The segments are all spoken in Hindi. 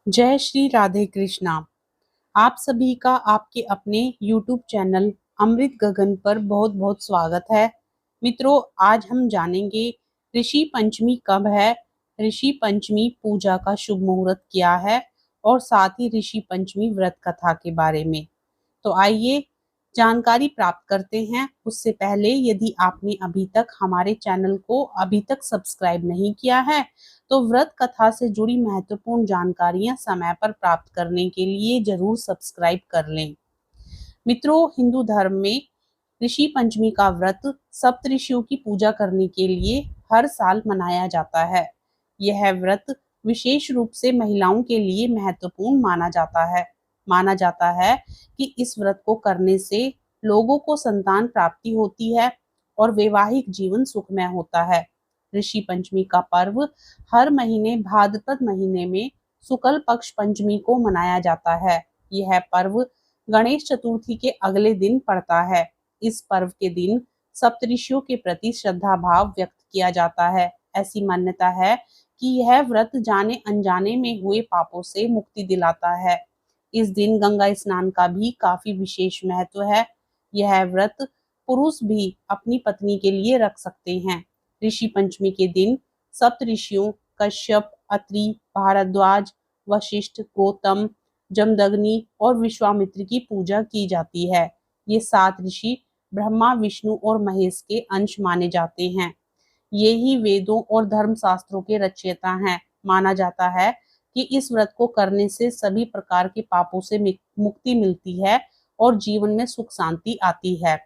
जय श्री राधे कृष्णा। आप सभी का आपके अपने YouTube चैनल अमृत गगन पर बहुत बहुत स्वागत है। मित्रों, आज हम जानेंगे ऋषि पंचमी कब है, ऋषि पंचमी पूजा का शुभ मुहूर्त क्या है और साथ ही ऋषि पंचमी व्रत कथा के बारे में। तो आइए जानकारी प्राप्त करते हैं। उससे पहले यदि आपने अभी तक हमारे चैनल को अभी तक सब्सक्राइब नहीं किया है तो व्रत कथा से जुड़ी महत्वपूर्ण जानकारियां समय पर प्राप्त करने के लिए जरूर सब्सक्राइब कर लें। मित्रों, हिंदू धर्म में ऋषि पंचमी का व्रत सप्तऋषियों की पूजा करने के लिए हर साल मनाया जाता है। यह व्रत विशेष रूप से महिलाओं के लिए महत्वपूर्ण माना जाता है कि इस व्रत को करने से लोगों को संतान प्राप्ति होती है और वैवाहिक जीवन सुखमय होता है। ऋषि पंचमी का पर्व हर महीने भाद्रपद महीने में शुक्ल पक्ष पंचमी को मनाया जाता है। यह पर्व गणेश चतुर्थी के अगले दिन पड़ता है। इस पर्व के दिन सप्तऋषियों के प्रति श्रद्धा भाव व्यक्त किया जाता है। ऐसी मान्यता है कि यह व्रत जाने अनजाने में हुए पापों से मुक्ति दिलाता है। इस दिन गंगा स्नान का भी काफी विशेष महत्व है। यह व्रत पुरुष भी अपनी पत्नी के लिए रख सकते हैं। ऋषि पंचमी के दिन सप्तऋषियों कश्यप, अत्रि, भारद्वाज, वशिष्ठ, गौतम, जमदग्नि और विश्वामित्र की पूजा की जाती है। ये 7 ऋषि ब्रह्मा, विष्णु और महेश के अंश माने जाते हैं। ये ही वेदों और धर्म शास्त्रों के रचयिता हैं। माना जाता है कि इस व्रत को करने से सभी प्रकार के पापों से मुक्ति मिलती है और जीवन में सुख शांति आती है।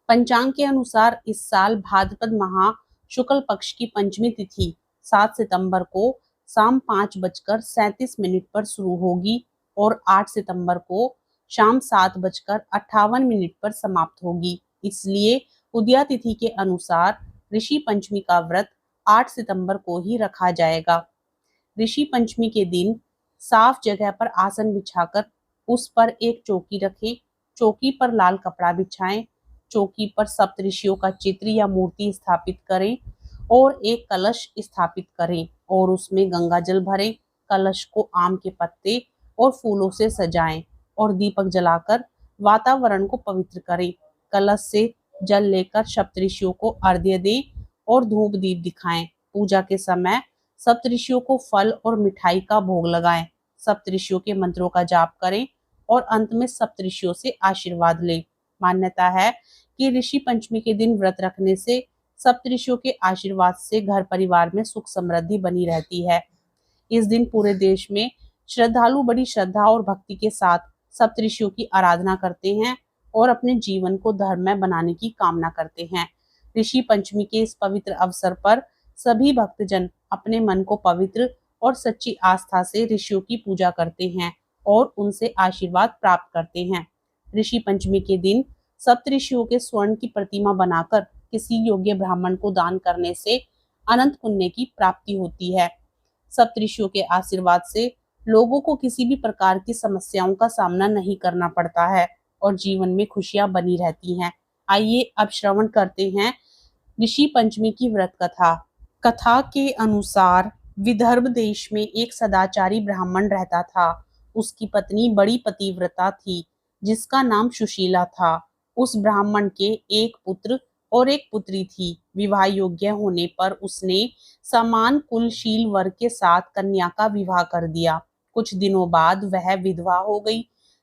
पंचांग के अनुसार इस साल भाद्रपद माह शुक्ल पक्ष की पंचमी तिथि 7 सितंबर को शाम 5:37 पर शुरू होगी और 8 सितंबर को शाम 7:58 पर समाप्त होगी। इसलिए उदया तिथि के अनुसार ऋषि पंचमी का व्रत 8 सितंबर को ही रखा जाएगा। ऋषि पंचमी के दिन साफ जगह पर आसन बिछाकर उस पर एक चौकी रखें। चौकी पर लाल कपड़ा बिछाएं। चौकी पर सप्तऋषियों का चित्र या मूर्ति स्थापित करें और एक कलश स्थापित करें और उसमें गंगा जल भरें। कलश को आम के पत्ते और फूलों से सजाएं और दीपक जलाकर वातावरण को पवित्र करें। कलश से जल लेकर सप्तऋषियों को अर्घ्य दें और धूप दीप दिखाएं। पूजा के समय सप्तऋषियों को फल और मिठाई का भोग लगाएं। सप्तऋषियों के मंत्रों का जाप करें और अंत में सप्तऋषियों से आशीर्वाद लें। मान्यता है कि ऋषि पंचमी के दिन व्रत रखने से सप्तऋषियों के आशीर्वाद से घर परिवार में सुख समृद्धि बनी रहती है। इस दिन पूरे देश में श्रद्धालु बड़ी श्रद्धा और भक्ति के साथ सप्तऋषियों की आराधना करते हैं और अपने जीवन को धर्ममय बनाने की कामना करते हैं। ऋषि पंचमी के इस पवित्र अवसर पर सभी भक्तजन अपने मन को पवित्र और सच्ची आस्था से ऋषियों की पूजा करते हैं और उनसे आशीर्वाद प्राप्त करते हैं। ऋषि पंचमी के दिन सप्तऋषियों के स्वर्ण की प्रतिमा बनाकर किसी योग्य ब्राह्मण को दान करने से अनंत पुण्य की प्राप्ति होती है। सप्तऋषियों के आशीर्वाद से लोगों को किसी भी प्रकार की समस्याओं का सामना नहीं करना पड़ता है और जीवन में खुशियां बनी रहती हैं। आइए अब श्रवण करते हैं ऋषि पंचमी की व्रत कथा। कथा के अनुसार विदर्भ देश में एक सदाचारी ब्राह्मण रहता था। उसकी पत्नी बड़ी पतिव्रता थी जिसका नाम सुशीला था। उस ब्राह्मण के एक पुत्र और एक पुत्री थी। विवाह योग्य होने पर उसने समान कुलशील वर के साथ कन्या का विवाह कर दिया। कुछ दिनों बाद वह विधवा हो गई।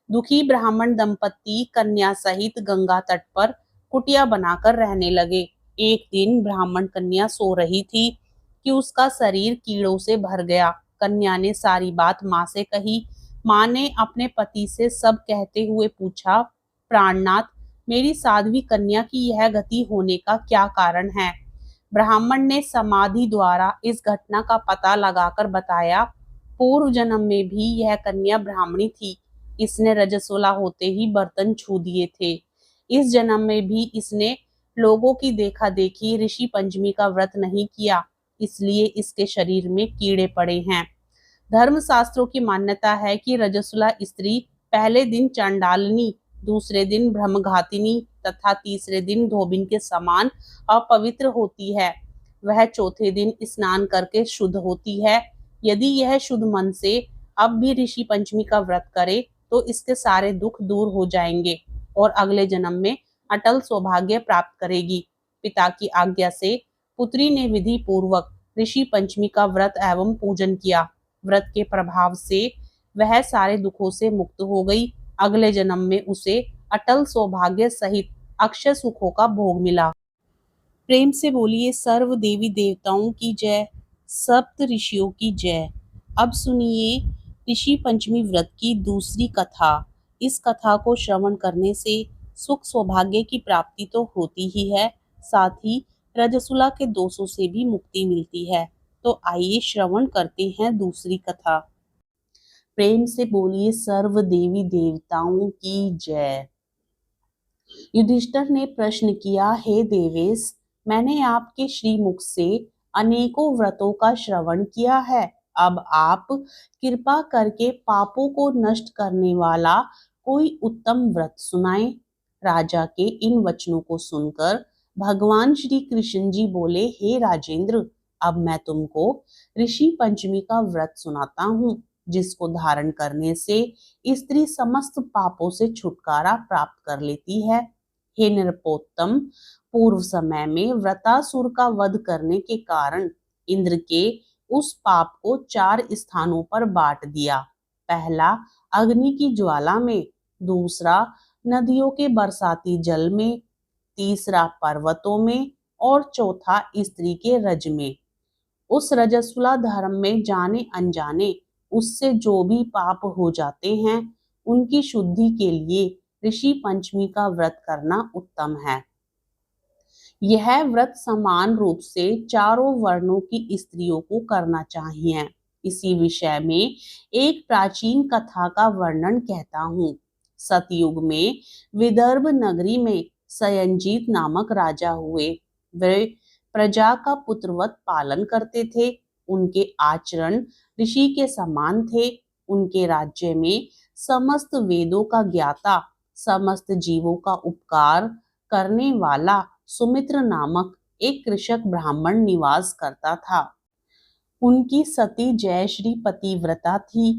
दुखी ब्राह्मण दंपति कन्या सहित गंगा तट पर कुटिया बनाकर रहने लगे। एक दिन ब्राह्मण कन्या सो रही थी कि उसका शरीर कीड़ों से भर गया। कन्या ने सारी बात माँ से कही। माँ ने अपने पति से सब कहते हुए पूछा, प्राणनाथ, मेरी साध्वी कन्या की यह गति होने का क्या कारण है? ब्राह्मण ने समाधि द्वारा इस घटना का पता लगाकर बताया, पूर्व जन्म में भी यह कन्या ब्राह्मणी थी। इसने रजस्वला होते ही बर्तन छू दिए थे। इस जन्म में भी इसने लोगों की देखा देखी ऋषि पंचमी का व्रत नहीं किया, इसलिए इसके शरीर में कीड़े पड़े हैं। धर्म शास्त्रों की मान्यता है कि रजस्वला स्त्री पहले दिन चांडालनी, दूसरे दिन ब्रह्मघातिनी तथा तीसरे दिन धोबिन के समान अपवित्र होती है। वह चौथे दिन स्नान करके शुद्ध होती है। यदि यह शुद्ध मन से अब भी ऋषि पंचमी का व्रत करे तो इसके सारे दुख दूर हो जाएंगे और अगले जन्म में अटल सौभाग्य प्राप्त करेगी। पिता की आज्ञा से पुत्री ने विधि पूर्वक ऋषि पंचमी का व्रत एवं पूजन किया। व्रत के प्रभाव से वह सारे दुखों से मुक्त हो गई। अगले जन्म में उसे अटल सौभाग्य सहित अक्षय सुखों का भोग मिला। प्रेम से बोलिए सर्व देवी देवताओं की जय, सप्त ऋषियों की जय। अब सुनिए ऋषि पंचमी व्रत की दूसरी कथा। इस कथा को श्रवण करने से सुख सौभाग्य की प्राप्ति तो होती ही है, साथ ही रजस्वला के दोषों से भी मुक्ति मिलती है। तो आइए श्रवण करते हैं दूसरी कथा। प्रेम से बोलिए सर्व देवी देवताओं की जय। युधिष्ठिर ने प्रश्न किया, हे देवेश, मैंने आपके श्रीमुख से अनेकों व्रतों का श्रवण किया है। अब आप कृपा करके पापों को नष्ट करने वाला कोई उत्तम व्रत सुनाएं। राजा के इन वचनों को सुनकर भगवान श्री कृष्ण जी बोले, हे राजेंद्र, अब मैं तुमको ऋषि पंचमी का व्रत सुनाता हूँ, जिसको धारण करने से स्त्री समस्त पापों से छुटकारा प्राप्त कर लेती है। हे नृपोत्तम, पूर्व समय में व्रतासुर का वध करने के कारण इंद्र के उस पाप को 4 स्थानों पर बांट दिया। पहला अग्नि की ज्वाला में, दूसरा नदियों के बरसाती जल में, तीसरा पर्वतों में और चौथा स्त्री के रज में। उस रजस्वला धर्म में जाने अनजाने उससे जो भी पाप हो जाते हैं, उनकी शुद्धि के लिए ऋषि पंचमी का व्रत करना उत्तम है। यह व्रत समान रूप से चारों वर्णों की स्त्रियों को करना चाहिए। इसी विषय में एक प्राचीन कथा का वर्णन कहता हूँ। सतयुग में विदर्भ नगरी में सयंजीत नामक राजा हुए। वे प्रजा का पुत्रवत पालन करते थे। उनके आचरण ऋषि के समान थे। उनके राज्य में समस्त वेदों का ज्ञाता, समस्त जीवों का उपकार करने वाला सुमित्र नामक एक कृषक ब्राह्मण निवास करता था। उनकी सती जयश्री पतिव्रता थी।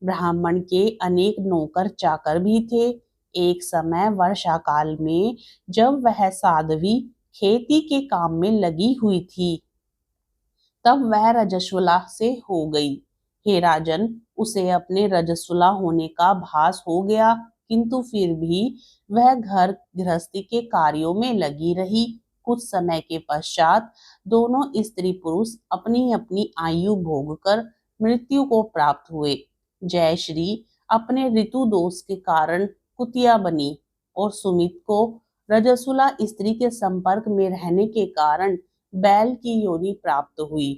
ब्राह्मण के अनेक नौकर चाकर भी थे। एक समय वर्षा काल में जब वह साध्वी खेती के काम में लगी हुई थी, तब वह रजस्वला से हो गई। हे राजन, उसे अपने रजस्वला होने का भास हो गया, किंतु फिर भी वह घर गृहस्थी के कार्यों में लगी रही। कुछ समय के पश्चात दोनों स्त्री पुरुष अपनी अपनी आयु भोगकर मृत्यु को प्राप्त हुए। जयश्री अपने ऋतु दोष के कारण कुतिया बनी और सुमित को रजस्वला स्त्री के संपर्क में रहने के कारण बैल की योनि प्राप्त हुई।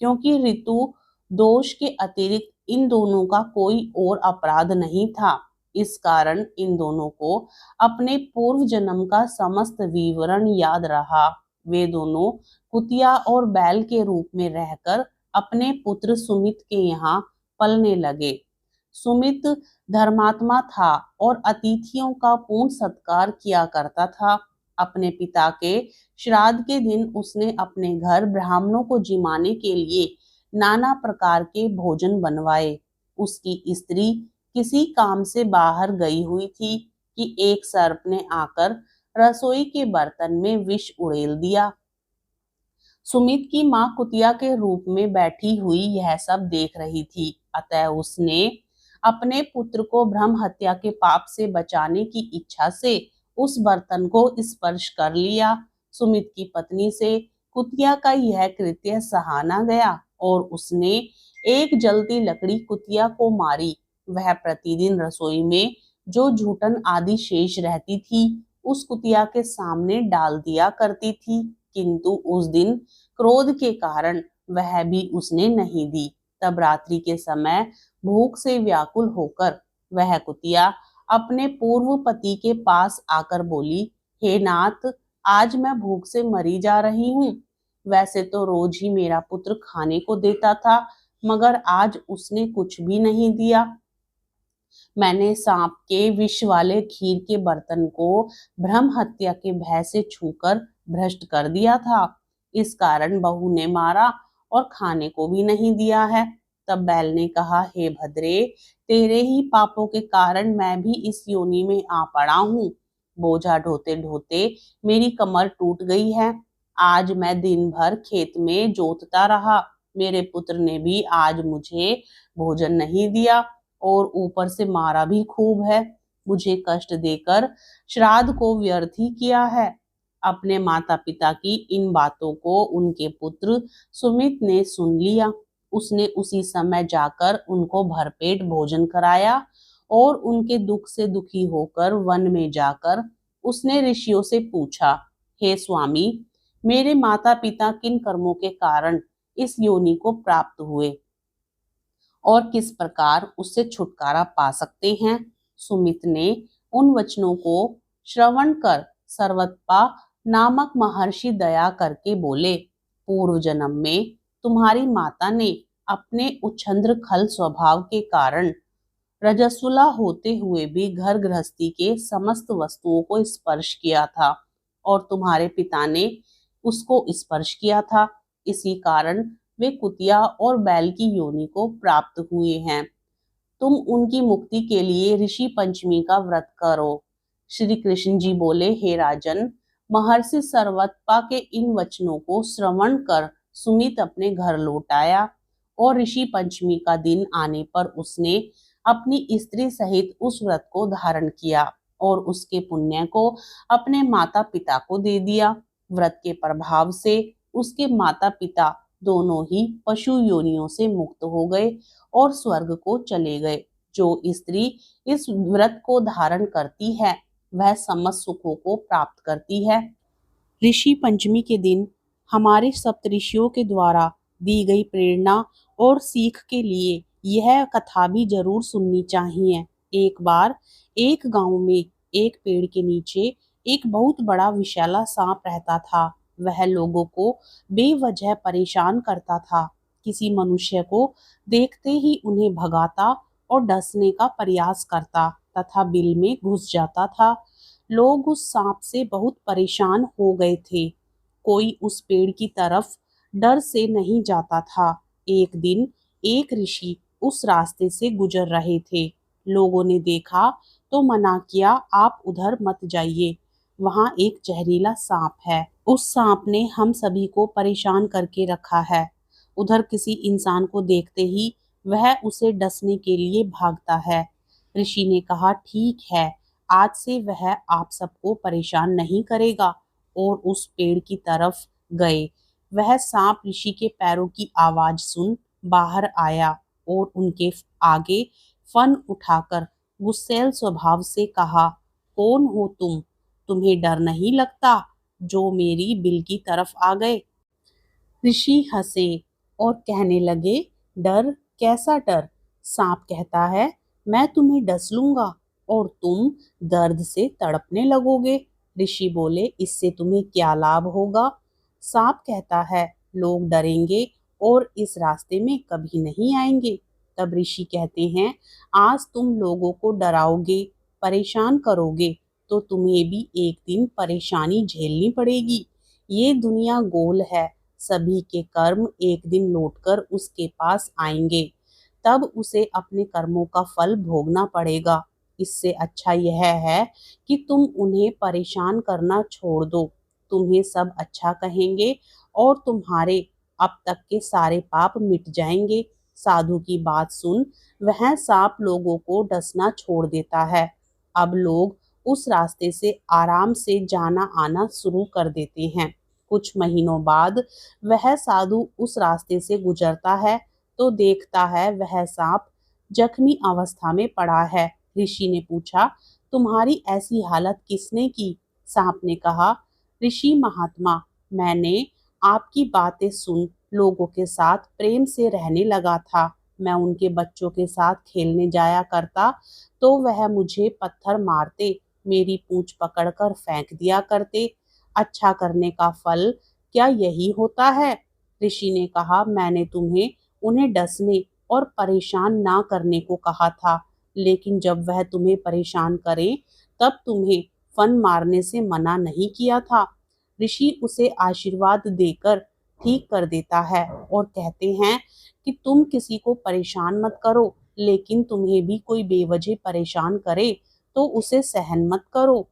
क्योंकि ऋतु दोष के अतिरिक्त इन दोनों का कोई और अपराध नहीं था, इस कारण इन दोनों को अपने पूर्व जन्म का समस्त विवरण याद रहा। वे दोनों कुतिया और बैल के रूप में रहकर अपने पुत्र सुमित के यहाँ पलने लगे। सुमित धर्मात्मा था और अतिथियों का पूर्ण सत्कार किया करता था। अपने पिता के श्राद्ध के दिन उसने अपने घर ब्राह्मणों को जिमाने के लिए नाना प्रकार के भोजन बनवाए। उसकी स्त्री किसी काम से बाहर गई हुई थी कि एक सर्प ने आकर रसोई के बर्तन में विष उड़ेल दिया। सुमित की मां कुतिया के रूप में बैठी हुई यह सब देख रही थी, अतः उसने अपने पुत्र को ब्रह्म हत्या के पाप से बचाने की इच्छा से उस बर्तन को स्पर्श कर लिया। सुमित की पत्नी से कुतिया का यह कृत्य सहा न गया और उसने एक जलती लकड़ी कुतिया को मारी। वह प्रतिदिन रसोई में जो झूठन आदि शेष रहती थी उस कुतिया के सामने डाल दिया करती थी, किंतु उस दिन क्रोध के कारण वह भी उसने नहीं दी। तब रात्रि के समय भूख से व्याकुल होकर वह कुतिया अपने पूर्व पति के पास आकर बोली, हे नाथ, आज मैं भूख से मरी जा रही हूँ। वैसे तो रोज ही मेरा पुत्र खाने को देता था, मगर आज उसने कुछ भी नहीं दिया। मैंने सांप के विष वाले खीर के बर्तन को ब्रह्म हत्या के भय से छूकर भ्रष्ट कर दिया था। इस कारण बहू ने मारा और खाने को भी नहीं दिया है। तब बैल ने कहा, हे भद्रे, तेरे ही पापों के कारण मैं भी इस योनि में आ पड़ा हूँ। बोझा ढोते ढोते मेरी कमर टूट गई है। आज मैं दिन भर खेत में जोतता रहा। मेरे पुत्र ने भी आज मुझे भोजन नहीं दिया और ऊपर से मारा भी खूब है। मुझे कष्ट देकर श्राद्ध को व्यर्थ ही किया है। अपने माता पिता की इन बातों को उनके पुत्र सुमित ने सुन लिया। उसने उसी समय जाकर उनको भरपेट भोजन कराया और उनके दुख से दुखी होकर वन में जाकर उसने ऋषियों से पूछा, हे स्वामी, मेरे माता पिता किन कर्मों के कारण इस योनि को प्राप्त हुए और किस प्रकार उससे छुटकारा पा सकते हैं। सुमित ने उन वचनों को श्रवण कर सर्वतपा नामक महर्षि दया करके बोले, पूर्व जन्म में तुम्हारी माता ने अपने उच्छृंखल खल स्वभाव के कारण रजस्वला होते हुए भी घर गृहस्थी के समस्त वस्तुओं को स्पर्श किया था और तुम्हारे पिता ने उसको स्पर्श किया था। इसी कारण वे कुतिया और बैल की योनि को प्राप्त हुए हैं। तुम उनकी मुक्ति के लिए ऋषि पंचमी का व्रत करो। श्री कृष्ण जी बोले, हे राजन, महर्षि सर्वतपा के इन वचनों को श्रवण कर सुमित अपने घर लौट आया और ऋषि पंचमी का दिन आने पर उसने अपनी स्त्री सहित उस व्रत को धारण किया और उसके पुण्य को अपने माता पिता को दे दिया। व्रत के प्रभाव से उसके माता पिता दोनों ही पशु योनियों से मुक्त हो गए और स्वर्ग को चले गए। जो स्त्री इस व्रत को धारण करती है वह समस्त सुखों को प्राप्त करती है। ऋषि पंचमी के दिन हमारे सप्तऋषियों के द्वारा दी गई प्रेरणा और सीख के लिए यह कथा भी जरूर सुननी चाहिए। एक बार एक गांव में एक पेड़ के नीचे एक बहुत बड़ा विषैला सांप रहता था। वह लोगों को बेवजह परेशान करता था। किसी मनुष्य को देखते ही उन्हें भगाता और डसने का प्रयास करता तथा बिल में घुस जाता था। लोग उस सांप से बहुत परेशान हो गए थे। कोई उस पेड़ की तरफ डर से नहीं जाता था। एक दिन एक ऋषि उस रास्ते से गुजर रहे थे। लोगों ने देखा तो मना किया, आप उधर मत जाइए, वहां एक जहरीला सांप है। उस सांप ने हम सभी को परेशान करके रखा है। उधर किसी इंसान को देखते ही वह उसे डसने के लिए भागता है। ऋषि ने कहा, ठीक है, आज से वह आप सबको परेशान नहीं करेगा और उस पेड़ की तरफ गए। वह सांप ऋषि के पैरों की आवाज सुन बाहर आया और उनके आगे फन उठाकर गुस्सैल स्वभाव से कहा, कौन हो तुम? तुम्हें डर नहीं लगता जो मेरी बिल की तरफ आ गए? ऋषि हंसे और कहने लगे, डर? कैसा डर? सांप कहता है, मैं तुम्हें डस लूंगा और तुम दर्द से तड़पने लगोगे। ऋषि बोले, इससे तुम्हें क्या लाभ होगा? सांप कहता है, लोग डरेंगे और इस रास्ते में कभी नहीं आएंगे। तब ऋषि कहते हैं, आज तुम लोगों को डराओगे, परेशान करोगे तो तुम्हें भी एक दिन परेशानी झेलनी पड़ेगी। ये दुनिया गोल है, सभी के कर्म एक दिन लौटकर उसके पास आएंगे। तब उसे अपने कर्मों का फल भोगना पड़ेगा। इससे अच्छा यह है कि तुम उन्हें परेशान करना छोड़ दो। तुम्हें सब अच्छा कहेंगे और तुम्हारे अब तक के सारे पाप मिट जाएंगे। साधु की बात सुन वह सांप लोगों को डसना छोड़ देता है। अब लोग उस रास्ते से आराम से जाना आना शुरू कर देते हैं। कुछ महीनों बाद वह साधु उस रास्ते से गुजरता है तो देखता है वह सांप जख्मी अवस्था में पड़ा है। ऋषि ने पूछा, तुम्हारी ऐसी हालत किसने की? सांप ने कहा, ऋषि महात्मा, मैंने आपकी बातें सुन लोगों के साथ प्रेम से रहने लगा था। मैं उनके बच्चों के साथ खेलने जाया करता तो वह मुझे पत्थर मारते, मेरी पूंछ पकड़कर फेंक दिया करते। अच्छा करने का फल क्या यही होता है? ऋषि ने कहा, मैंने तुम्हें उन्हें डसने और परेशान ना करने को कहा था, लेकिन जब वह तुम्हें परेशान करे तब तुम्हें फन मारने से मना नहीं किया था। ऋषि उसे आशीर्वाद देकर ठीक कर देता है और कहते हैं कि तुम किसी को परेशान मत करो, लेकिन तुम्हें भी कोई बेवजह परेशान करे तो उसे सहन मत करो।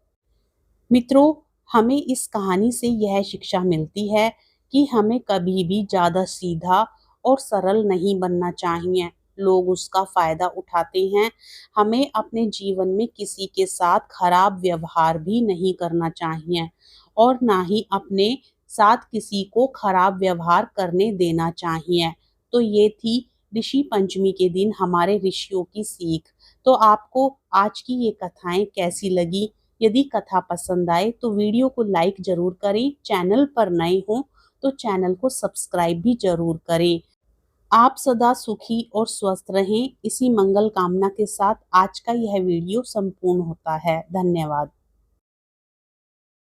मित्रों, हमें इस कहानी से यह शिक्षा मिलती है कि हमें कभी भी ज़्यादा सीधा और सरल नहीं बनना चाहिए। लोग उसका फ़ायदा उठाते हैं। हमें अपने जीवन में किसी के साथ खराब व्यवहार भी नहीं करना चाहिए और ना ही अपने साथ किसी को खराब व्यवहार करने देना चाहिए। तो ये थी ऋषि पंचमी के दिन हमारे ऋषियों की सीख। तो आपको आज की ये कथाएं कैसी लगी? यदि कथा पसंद आए तो वीडियो को लाइक जरूर करें। चैनल पर नए हों तो चैनल को सब्सक्राइब भी जरूर करें। आप सदा सुखी और स्वस्थ रहें, इसी मंगल कामना के साथ आज का यह वीडियो संपूर्ण होता है। धन्यवाद।